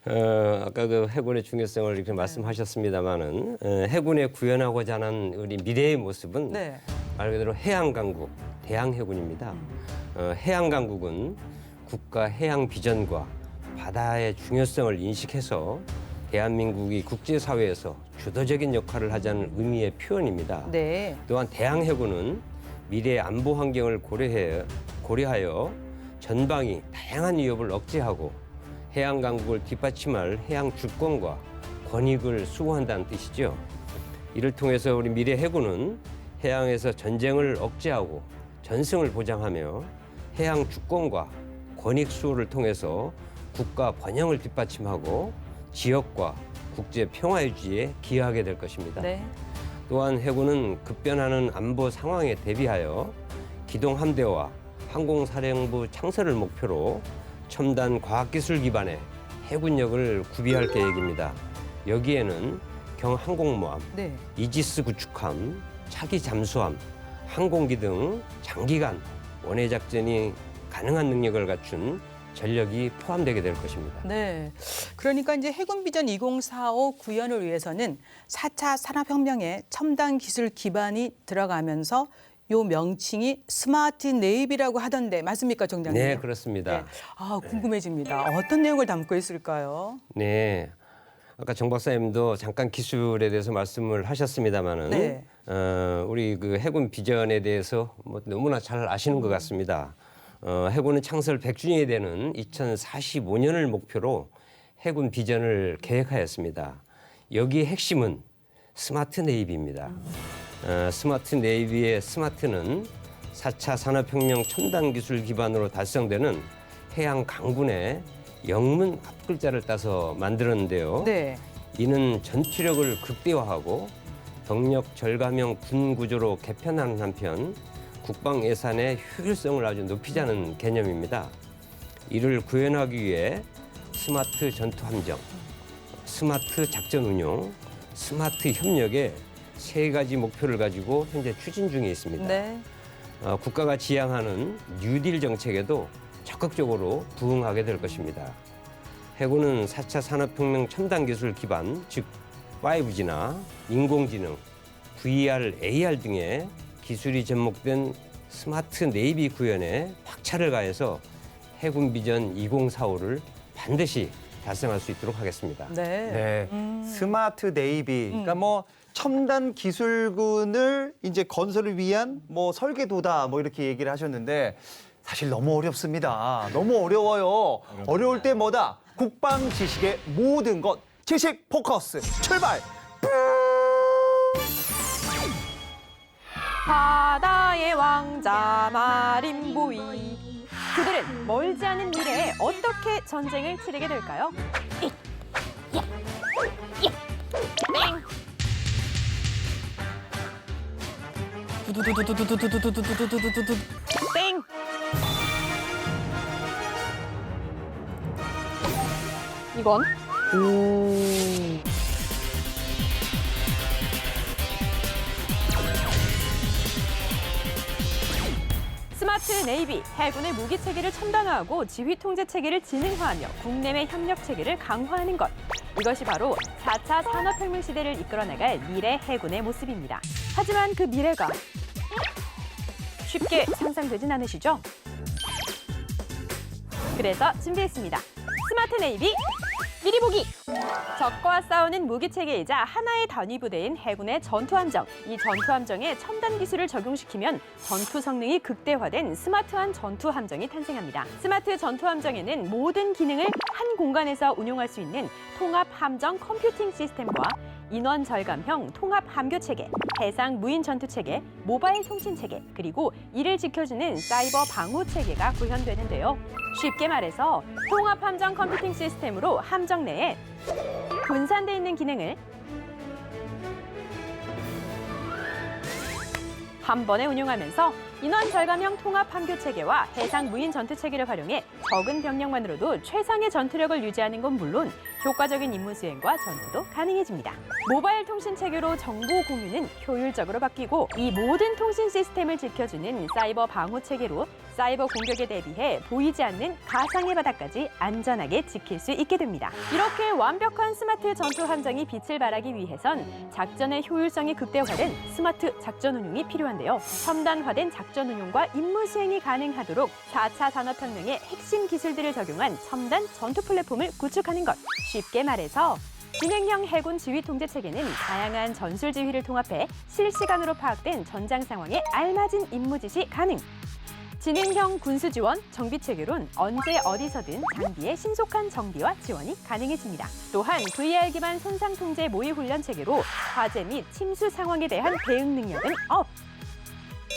아까 그 해군의 중요성을 이렇게 말씀하셨습니다마는 해군에 구현하고자 하는 우리 미래의 모습은 네. 말 그대로 해양 강국, 대양 해군입니다. 해양 강국은 국가 해양 비전과 바다의 중요성을 인식해서 대한민국이 국제사회에서 주도적인 역할을 하자는 의미의 표현입니다. 네. 또한 대양 해군은 미래의 안보 환경을 고려하여 전방위 다양한 위협을 억제하고 해양 강국을 뒷받침할 해양 주권과 권익을 수호한다는 뜻이죠. 이를 통해서 우리 미래 해군은 해양에서 전쟁을 억제하고 전승을 보장하며 해양 주권과 권익 수호를 통해서 국가 번영을 뒷받침하고 지역과 국제 평화 유지에 기여하게 될 것입니다. 네. 또한 해군은 급변하는 안보 상황에 대비하여 기동 함대와 항공사령부 창설을 목표로 첨단 과학기술 기반의 해군력을 구비할 계획입니다. 여기에는 경항공모함, 네. 이지스 구축함, 차기 잠수함, 항공기 등 장기간 원해 작전이 가능한 능력을 갖춘 전력이 포함되게 될 것입니다. 네. 그러니까 이제 해군 비전 2045 구현을 위해서는 4차 산업혁명에 첨단 기술 기반이 들어가면서 요 명칭이 스마트 네이비라고 하던데 맞습니까, 총장님? 네, 그렇습니다. 네. 아, 궁금해집니다. 어떤 내용을 담고 있을까요? 네. 아까 정 박사님도 잠깐 기술에 대해서 말씀을 하셨습니다마는 네. 우리 그 해군 비전에 대해서 뭐 너무나 잘 아시는 것 같습니다. 해군은 창설 100주년이 되는 2045년을 목표로 해군 비전을 계획하였습니다. 여기의 핵심은 스마트 네이비입니다. 스마트 네이비의 스마트는 4차 산업혁명 첨단 기술 기반으로 달성되는 해양 강군의 영문 앞글자를 따서 만들었는데요. 네. 이는 전투력을 극대화하고 병력 절감형 군 구조로 개편하는 한편 국방 예산의 효율성을 아주 높이자는 개념입니다. 이를 구현하기 위해 스마트 전투 함정, 스마트 작전 운용, 스마트 협력의 세 가지 목표를 가지고 현재 추진 중에 있습니다. 네. 국가가 지향하는 뉴딜 정책에도 적극적으로 부응하게 될 것입니다. 해군은 4차 산업혁명 첨단 기술 기반, 즉 5G나 인공지능, VR, AR 등의 기술이 접목된 스마트 네이비 구현에 박차를 가해서 해군 비전 2045를 반드시 달성할 수 있도록 하겠습니다. 네. 네. 스마트 네이비. 그러니까 뭐 첨단 기술군을 이제 건설을 위한 뭐 설계도다 뭐 이렇게 얘기를 하셨는데 사실 너무 어렵습니다. 너무 어려워요. 어려울 때 뭐다? 국방 지식의 모든 것. 지식 포커스 출발. 바다의 왕자 마린부이. 그들은 멀지 않은 미래에 어떻게 전쟁을 치르게 될까요? 땡. 이건 스마트 네이비, 해군의 무기 체계를 첨단화하고 지휘 통제 체계를 지능화하며 국내외 협력 체계를 강화하는 것. 이것이 바로 4차 산업혁명 시대를 이끌어나갈 미래 해군의 모습입니다. 하지만 그 미래가 쉽게 상상되진 않으시죠? 그래서 준비했습니다. 스마트 네이비 미리 보기! 적과 싸우는 무기 체계이자 하나의 단위 부대인 해군의 전투함정. 이 전투함정에 첨단 기술을 적용시키면 전투 성능이 극대화된 스마트한 전투함정이 탄생합니다. 스마트 전투함정에는 모든 기능을 한 공간에서 운용할 수 있는 통합 함정 컴퓨팅 시스템과 인원 절감형 통합 함교 체계, 해상 무인 전투 체계, 모바일 통신 체계, 그리고 이를 지켜주는 사이버 방호 체계가 구현되는데요. 쉽게 말해서 통합 함정 컴퓨팅 시스템으로 함정 내에 분산돼 있는 기능을 한 번에 운용하면서 인원 절감형 통합 함교 체계와 해상 무인 전투 체계를 활용해 적은 병력만으로도 최상의 전투력을 유지하는 건 물론 효과적인 임무 수행과 전투도 가능해집니다. 모바일 통신 체계로 정보 공유는 효율적으로 바뀌고 이 모든 통신 시스템을 지켜주는 사이버 방호 체계로 사이버 공격에 대비해 보이지 않는 가상의 바다까지 안전하게 지킬 수 있게 됩니다. 이렇게 완벽한 스마트 전투 함정이 빛을 발하기 위해선 작전의 효율성이 극대화된 스마트 작전 운용이 필요한데요. 첨단화된 작전 운용과 임무 수행이 가능하도록 4차 산업혁명의 핵심 기술들을 적용한 첨단 전투 플랫폼을 구축하는 것. 쉽게 말해서 진행형 해군 지휘 통제 체계는 다양한 전술 지휘를 통합해 실시간으로 파악된 전장 상황에 알맞은 임무 지시 가능. 진행형 군수 지원, 정비 체계론 언제 어디서든 장비의 신속한 정비와 지원이 가능해집니다. 또한 VR 기반 손상 통제 모의 훈련 체계로 화재 및 침수 상황에 대한 대응 능력은 업!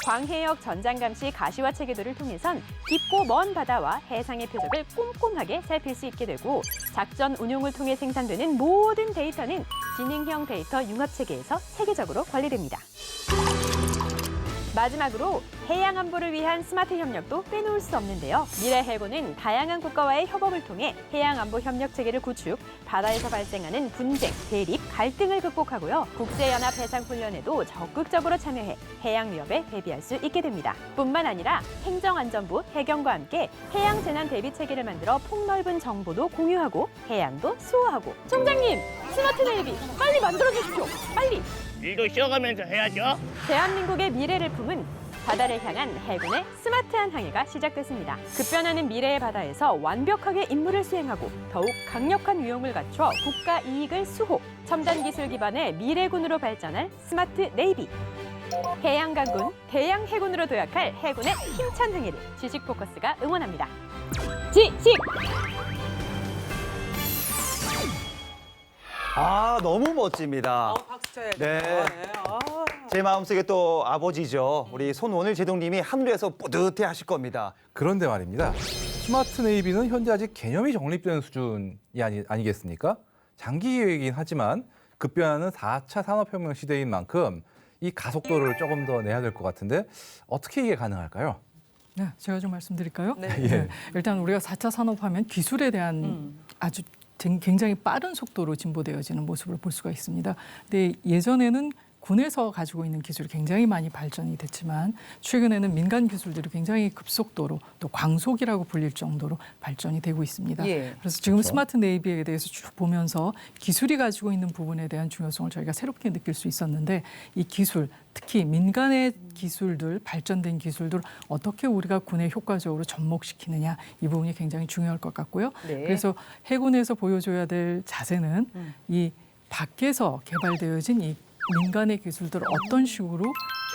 광해역 전장 감시 가시화 체계도를 통해선 깊고 먼 바다와 해상의 표적을 꼼꼼하게 살필 수 있게 되고 작전 운용을 통해 생산되는 모든 데이터는 진행형 데이터 융합 체계에서 체계적으로 관리됩니다. 마지막으로 해양 안보를 위한 스마트 협력도 빼놓을 수 없는데요. 미래 해군은 다양한 국가와의 협업을 통해 해양 안보 협력 체계를 구축, 바다에서 발생하는 분쟁, 대립, 갈등을 극복하고요. 국제연합 해상 훈련에도 적극적으로 참여해 해양 위협에 대비할 수 있게 됩니다. 뿐만 아니라 행정안전부, 해경과 함께 해양 재난 대비 체계를 만들어 폭넓은 정보도 공유하고 해양도 수호하고. 총장님, 스마트 네이비 빨리 만들어 주십시오. 빨리. 일도 쉬어가면서 해야죠. 대한민국의 미래를 품은 바다를 향한 해군의 스마트한 항해가 시작됐습니다. 급변하는 미래의 바다에서 완벽하게 임무를 수행하고 더욱 강력한 위용을 갖춰 국가 이익을 수호, 첨단 기술 기반의 미래군으로 발전할 스마트 네이비. 해양 강군, 대양 해군으로 도약할 해군의 힘찬 항해를 지식 포커스가 응원합니다. 지식! 아, 너무 멋집니다. 박수 쳐야죠. 네. 제 마음속에 또 아버지죠. 우리 손원일 제독님이 하늘에서 뿌듯해 하실 겁니다. 그런데 말입니다. 스마트 네이비는 현재 아직 개념이 정립되는 수준이 아니겠습니까? 장기 계획이긴 하지만 급변하는 4차 산업혁명 시대인 만큼 이 가속도를 조금 더 내야 될 것 같은데 어떻게 이게 가능할까요? 네, 제가 좀 말씀드릴까요? 네. 네. 일단 우리가 4차 산업하면 기술에 대한 아주 굉장히 빠른 속도로 진보되어지는 모습을 볼 수가 있습니다. 근데 예전에는 군에서 가지고 있는 기술이 굉장히 많이 발전이 됐지만 최근에는 민간 기술들이 굉장히 급속도로 또 광속이라고 불릴 정도로 발전이 되고 있습니다. 예. 그래서 지금 스마트 네이비에 대해서 쭉 보면서 기술이 가지고 있는 부분에 대한 중요성을 저희가 새롭게 느낄 수 있었는데 이 기술, 특히 민간의 기술들, 발전된 기술들 어떻게 우리가 군에 효과적으로 접목시키느냐 이 부분이 굉장히 중요할 것 같고요. 네. 그래서 해군에서 보여줘야 될 자세는 이 밖에서 개발되어진 이 민간의 기술들을 어떤 식으로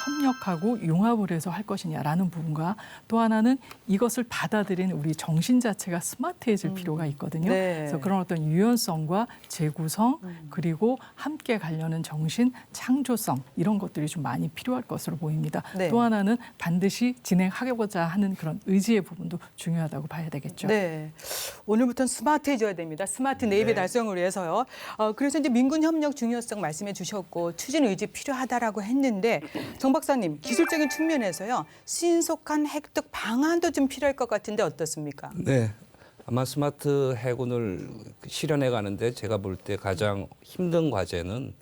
협력하고 융합을 해서 할 것이냐라는 부분과 또 하나는 이것을 받아들이는 우리 정신 자체가 스마트해질 필요가 있거든요. 네. 그래서 그런 어떤 유연성과 재구성 그리고 함께 가려는 정신, 창조성 이런 것들이 좀 많이 필요할 것으로 보입니다. 네. 또 하나는 반드시 진행하고자 하는 그런 의지의 부분도 중요하다고 봐야 되겠죠. 네. 오늘부터는 스마트해져야 됩니다. 스마트 네이비 달성을 위해서요. 그래서 이제 민군 협력 중요성 말씀해 주셨고 추진 의지 필요하다라고 했는데 정말 정 박사님, 기술적인 측면에서요. 신속한 획득 방안도 좀 필요할 것 같은데 어떻습니까? 네. 아마 스마트 해군을 실현해 가는데 제가 볼 때 가장 힘든 과제는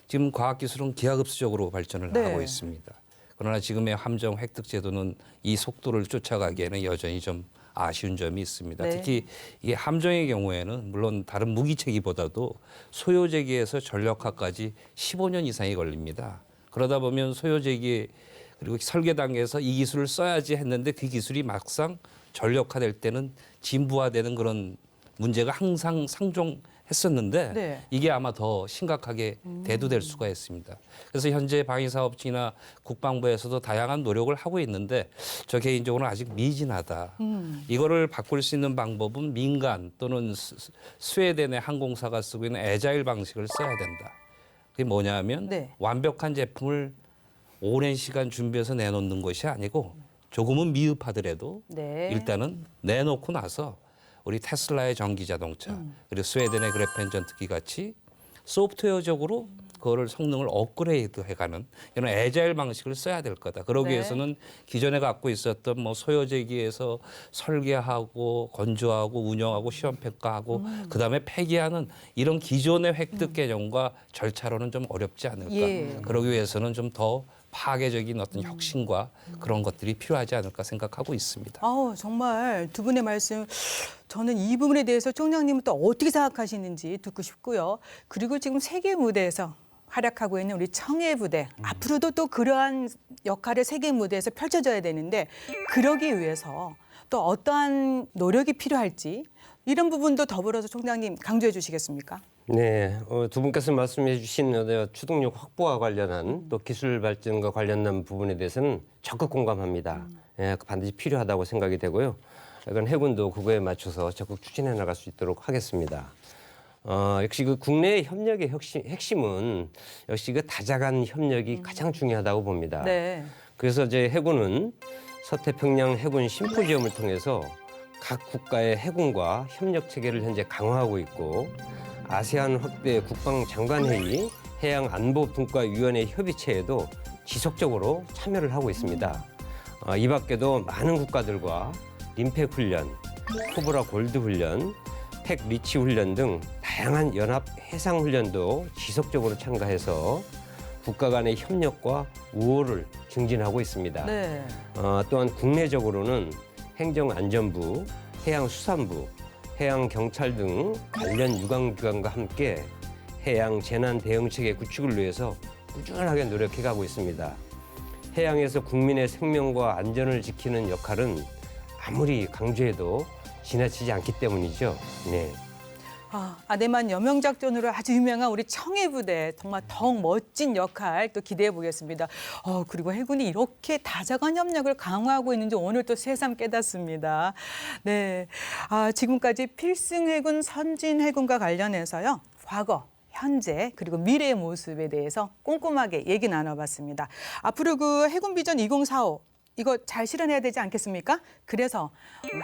지금 과학기술은 기하급수적으로 발전을 네. 하고 있습니다. 그러나 지금의 함정 획득 제도는 이 속도를 쫓아가기에는 여전히 좀 아쉬운 점이 있습니다. 네. 특히 이게 함정의 경우에는 물론 다른 무기체계보다도 소요제기에서 전력화까지 15년 이상이 걸립니다. 그러다 보면 소요제기 그리고 설계 단계에서 이 기술을 써야지 했는데 그 기술이 막상 전력화될 때는 진부화되는 그런 문제가 항상 상존했었는데 네. 이게 아마 더 심각하게 대두될 수가 있습니다. 그래서 현재 방위사업청이나 국방부에서도 다양한 노력을 하고 있는데 저 개인적으로는 아직 미진하다. 이거를 바꿀 수 있는 방법은 민간 또는 스웨덴의 항공사가 쓰고 있는 애자일 방식을 써야 된다. 그게 뭐냐면 네. 완벽한 제품을 오랜 시간 준비해서 내놓는 것이 아니고 조금은 미흡하더라도 네. 일단은 내놓고 나서 우리 테슬라의 전기 자동차 그리고 스웨덴의 그래펜 전투기 같이 소프트웨어적으로 그거를 성능을 업그레이드 해가는 이런 애자일 방식을 써야 될 거다. 그러기 네. 위해서는 기존에 갖고 있었던 뭐 소요제기에서 설계하고 건조하고 운영하고 시험 평가하고 그다음에 폐기하는 이런 기존의 획득 개념과 절차로는 좀 어렵지 않을까. 예. 그러기 위해서는 좀 더 파괴적인 어떤 혁신과 그런 것들이 필요하지 않을까 생각하고 있습니다. 정말 두 분의 말씀 저는 이 부분에 대해서 총장님은 또 어떻게 생각하시는지 듣고 싶고요. 그리고 지금 세계 무대에서 활약하고 있는 우리 청해부대 앞으로도 또 그러한 역할을 세계 무대에서 펼쳐져야 되는데 그러기 위해서 또 어떠한 노력이 필요할지 이런 부분도 더불어서 총장님 강조해 주시겠습니까? 네, 두 분께서 말씀해 주신 추동력 확보와 관련한 또 기술 발전과 관련된 부분에 대해서는 적극 공감합니다. 예, 반드시 필요하다고 생각이 되고요. 이건 해군도 그거에 맞춰서 적극 추진해 나갈 수 있도록 하겠습니다. 역시 그 국내 협력의 핵심은 역시 그 다자간 협력이 가장 중요하다고 봅니다. 네. 그래서 이제 해군은 서태평양 해군 심포지엄을 통해서 각 국가의 해군과 협력 체계를 현재 강화하고 있고 아세안 확대 국방장관회의 해양안보분과위원회 협의체에도 지속적으로 참여를 하고 있습니다. 이 밖에도 많은 국가들과 림팩 훈련, 코브라 골드 훈련, 팩 리치 훈련 등 다양한 연합 해상 훈련도 지속적으로 참가해서 국가 간의 협력과 우호를 증진하고 있습니다. 네. 또한 국내적으로는 행정안전부, 해양수산부, 해양경찰 등 관련 유관기관과 함께 해양 재난 대응체계 구축을 위해서 꾸준하게 노력해가고 있습니다. 해양에서 국민의 생명과 안전을 지키는 역할은 아무리 강조해도 지나치지 않기 때문이죠. 네. 아내만 여명작전으로 아주 유명한 우리 청해부대 정말 더욱 멋진 역할 또 기대해 보겠습니다. 그리고 해군이 이렇게 다자간 협력을 강화하고 있는지 오늘 또 새삼 깨닫습니다. 네, 지금까지 필승해군, 선진해군과 관련해서요. 과거, 현재 그리고 미래의 모습에 대해서 꼼꼼하게 얘기 나눠봤습니다. 앞으로 그 해군 비전 2045 이거 잘 실현해야 되지 않겠습니까? 그래서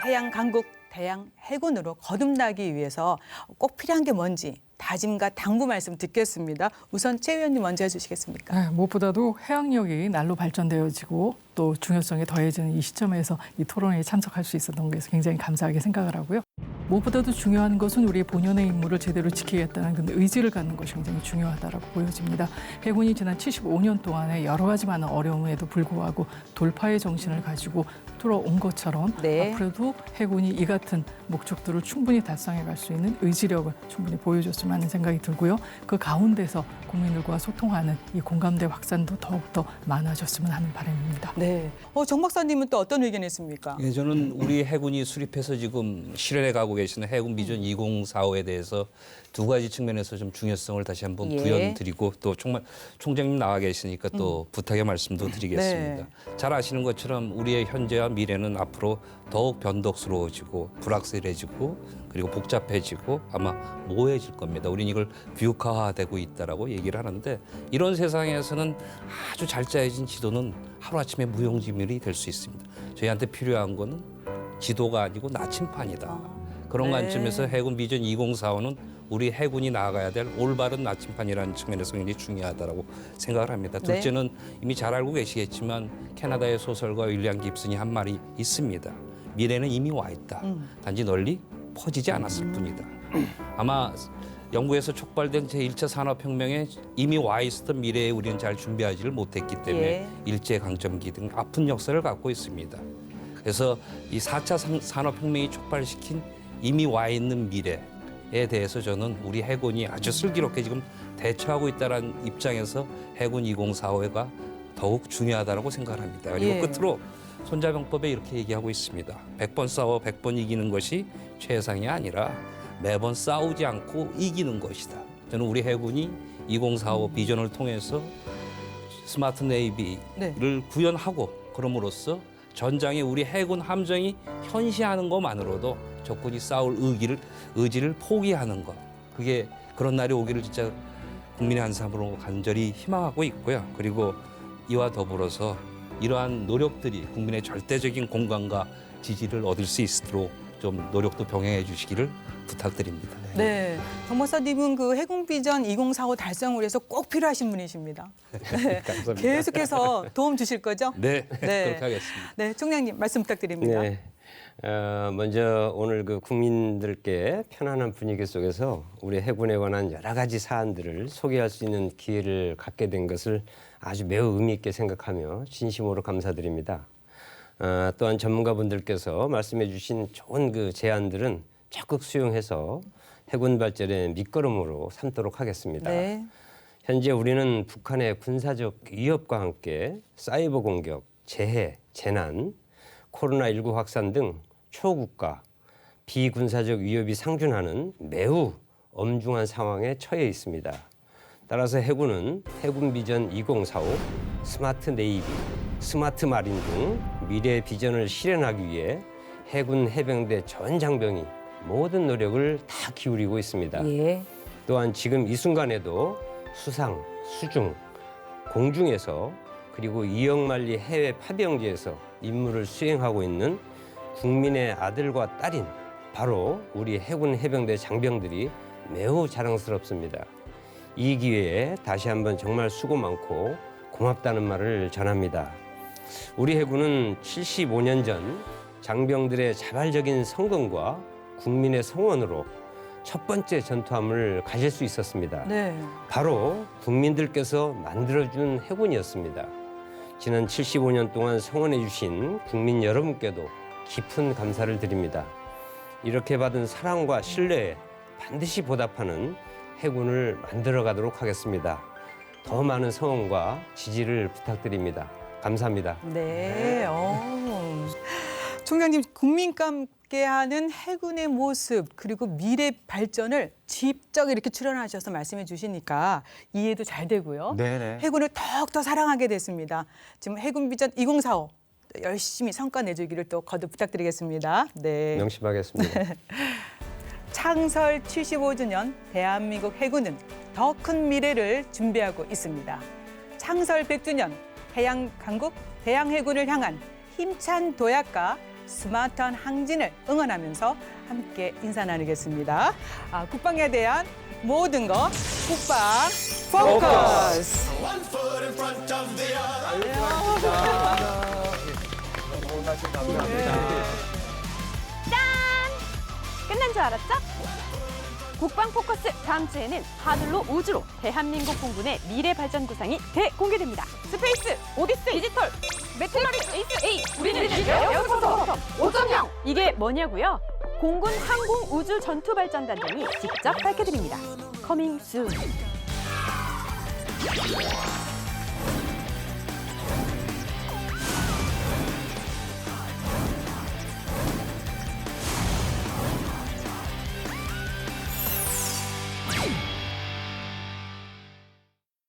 해양 강국 대양 해군으로 거듭나기 위해서 꼭 필요한 게 뭔지 다짐과 당부 말씀 듣겠습니다. 우선 최 의원님 먼저 해주시겠습니까? 네, 무엇보다도 해양력이 날로 발전되어지고 또 중요성이 더해지는 이 시점에서 이 토론회에 참석할 수 있었던 것에서 굉장히 감사하게 생각을 하고요. 무엇보다도 중요한 것은 우리의 본연의 임무를 제대로 지키겠다는 그 의지를 갖는 것이 굉장히 중요하다고 보여집니다. 해군이 지난 75년 동안에 여러 가지 많은 어려움에도 불구하고 돌파의 정신을 가지고 돌아온 것처럼 네. 앞으로도 해군이 이 같은 목적들을 충분히 달성해 갈 수 있는 의지력을 충분히 보여줬으면 하는 생각이 들고요. 그 가운데서 국민들과 소통하는 이 공감대 확산도 더욱더 많아졌으면 하는 바람입니다. 네. 정 박사님은 또 어떤 의견이 있습니까? 예, 저는 우리 해군이 수립해서 지금 실현해 가고 계시는 해군 비전 2045에 대해서 두 가지 측면에서 좀 중요성을 다시 한번 예. 부연드리고 또 정말 총장님 나와 계시니까 또 부탁의 말씀도 드리겠습니다. 네. 잘 아시는 것처럼 우리의 현재와 미래는 앞으로 더욱 변덕스러워지고 불확실해지고 그리고 복잡해지고 아마 모호해질 겁니다. 우리는 이걸 비핵화되고 있다라고 얘기를 하는데 이런 세상에서는 아주 잘 짜여진 지도는 하루아침에 무용지물이 될 수 있습니다. 저희한테 필요한 거는 지도가 아니고 나침판이다. 그런 네. 관점에서 해군 비전 2045는 우리 해군이 나아가야 될 올바른 나침판이라는 측면에서 굉장히 중요하다고 생각을 합니다. 네. 둘째는 이미 잘 알고 계시겠지만 캐나다의 소설가 윌리엄 깁슨이 한 말이 있습니다. 미래는 이미 와 있다. 단지 널리 퍼지지 않았을 뿐이다. 아마 영국에서 촉발된 제1차 산업혁명에 이미 와 있었던 미래에 우리는 잘 준비하지를 못했기 때문에 예. 일제강점기 등 아픈 역사를 갖고 있습니다. 그래서 이 4차 산업혁명이 촉발시킨 이미 와 있는 미래에 대해서 저는 우리 해군이 아주 슬기롭게 지금 대처하고 있다는 입장에서 해군 2045가 더욱 중요하다고 생각을 합니다. 그리고 예. 끝으로 손자병법에 이렇게 얘기하고 있습니다. 100번 싸워 100번 이기는 것이 최상이 아니라 매번 싸우지 않고 이기는 것이다. 저는 우리 해군이 2045 비전을 통해서 스마트 네이비를 네. 구현하고 그럼으로써 전장에 우리 해군 함정이 현시하는 것만으로도 적군이 싸울 의지를 포기하는 것. 그게 그런 날이 오기를 진짜 국민의 한사람으로 간절히 희망하고 있고요. 그리고 이와 더불어서 이러한 노력들이 국민의 절대적인 공감과 지지를 얻을 수 있도록 좀 노력도 병행해 주시기를 부탁드립니다. 네, 정 박사님은 그 해군 비전 2045 달성을 위해서 꼭 필요하신 분이십니다. 네. 감사합니다. 계속해서 도움 주실 거죠? 네, 네. 그렇게 하겠습니다. 네, 총장님 말씀 부탁드립니다. 네. 먼저 오늘 그 국민들께 편안한 분위기 속에서 우리 해군에 관한 여러 가지 사안들을 소개할 수 있는 기회를 갖게 된 것을 아주 매우 의미 있게 생각하며 진심으로 감사드립니다. 또한 전문가분들께서 말씀해 주신 좋은 그 제안들은 적극 수용해서 해군 발전의 밑거름으로 삼도록 하겠습니다. 네. 현재 우리는 북한의 군사적 위협과 함께 사이버 공격, 재해, 재난, 코로나19 확산 등 초국가, 비군사적 위협이 상존하는 매우 엄중한 상황에 처해 있습니다. 따라서 해군은 해군 비전 2045, 스마트 네이비, 스마트 마린 등 미래 비전을 실현하기 위해 해군 해병대 전 장병이 모든 노력을 다 기울이고 있습니다. 예. 또한 지금 이 순간에도 수상, 수중, 공중에서 그리고 이역만리 해외 파병지에서 임무를 수행하고 있는 국민의 아들과 딸인 바로 우리 해군 해병대 장병들이 매우 자랑스럽습니다. 이 기회에 다시 한번 정말 수고 많고 고맙다는 말을 전합니다. 우리 해군은 75년 전 장병들의 자발적인 성금과 국민의 성원으로 첫 번째 전투함을 가질 수 있었습니다. 네. 바로 국민들께서 만들어준 해군이었습니다. 지난 75년 동안 성원해 주신 국민 여러분께도 깊은 감사를 드립니다. 이렇게 받은 사랑과 신뢰에 반드시 보답하는 해군을 만들어 가도록 하겠습니다. 더 많은 성원과 지지를 부탁드립니다. 감사합니다. 네. 총장님, 국민과 함께하는 해군의 모습 그리고 미래 발전을 직접 이렇게 출연하셔서 말씀해 주시니까 이해도 잘 되고요. 네네. 해군을 더욱더 사랑하게 됐습니다. 지금 해군 비전 2045 열심히 성과 내주기를 또 거듭 부탁드리겠습니다. 네. 명심하겠습니다. 창설 75주년 대한민국 해군은 더 큰 미래를 준비하고 있습니다. 창설 100주년 해양 강국 대양해군을 향한 힘찬 도약과 스마트한 항진을 응원하면서 함께 인사 나누겠습니다. 국방에 대한 모든 것 국방 포커스. 끝난 줄 알았죠? 국방 포커스 다음 주에는 하늘로 우주로 대한민국 공군의 미래 발전 구상이 대공개됩니다. 스페이스, 오디세이, 디지털, 메테오리스, 에이스, A, 우리는 에어포스 5.0. 이게 뭐냐고요? 공군 항공 우주 전투 발전 단장이 직접 밝혀드립니다. 커밍 순.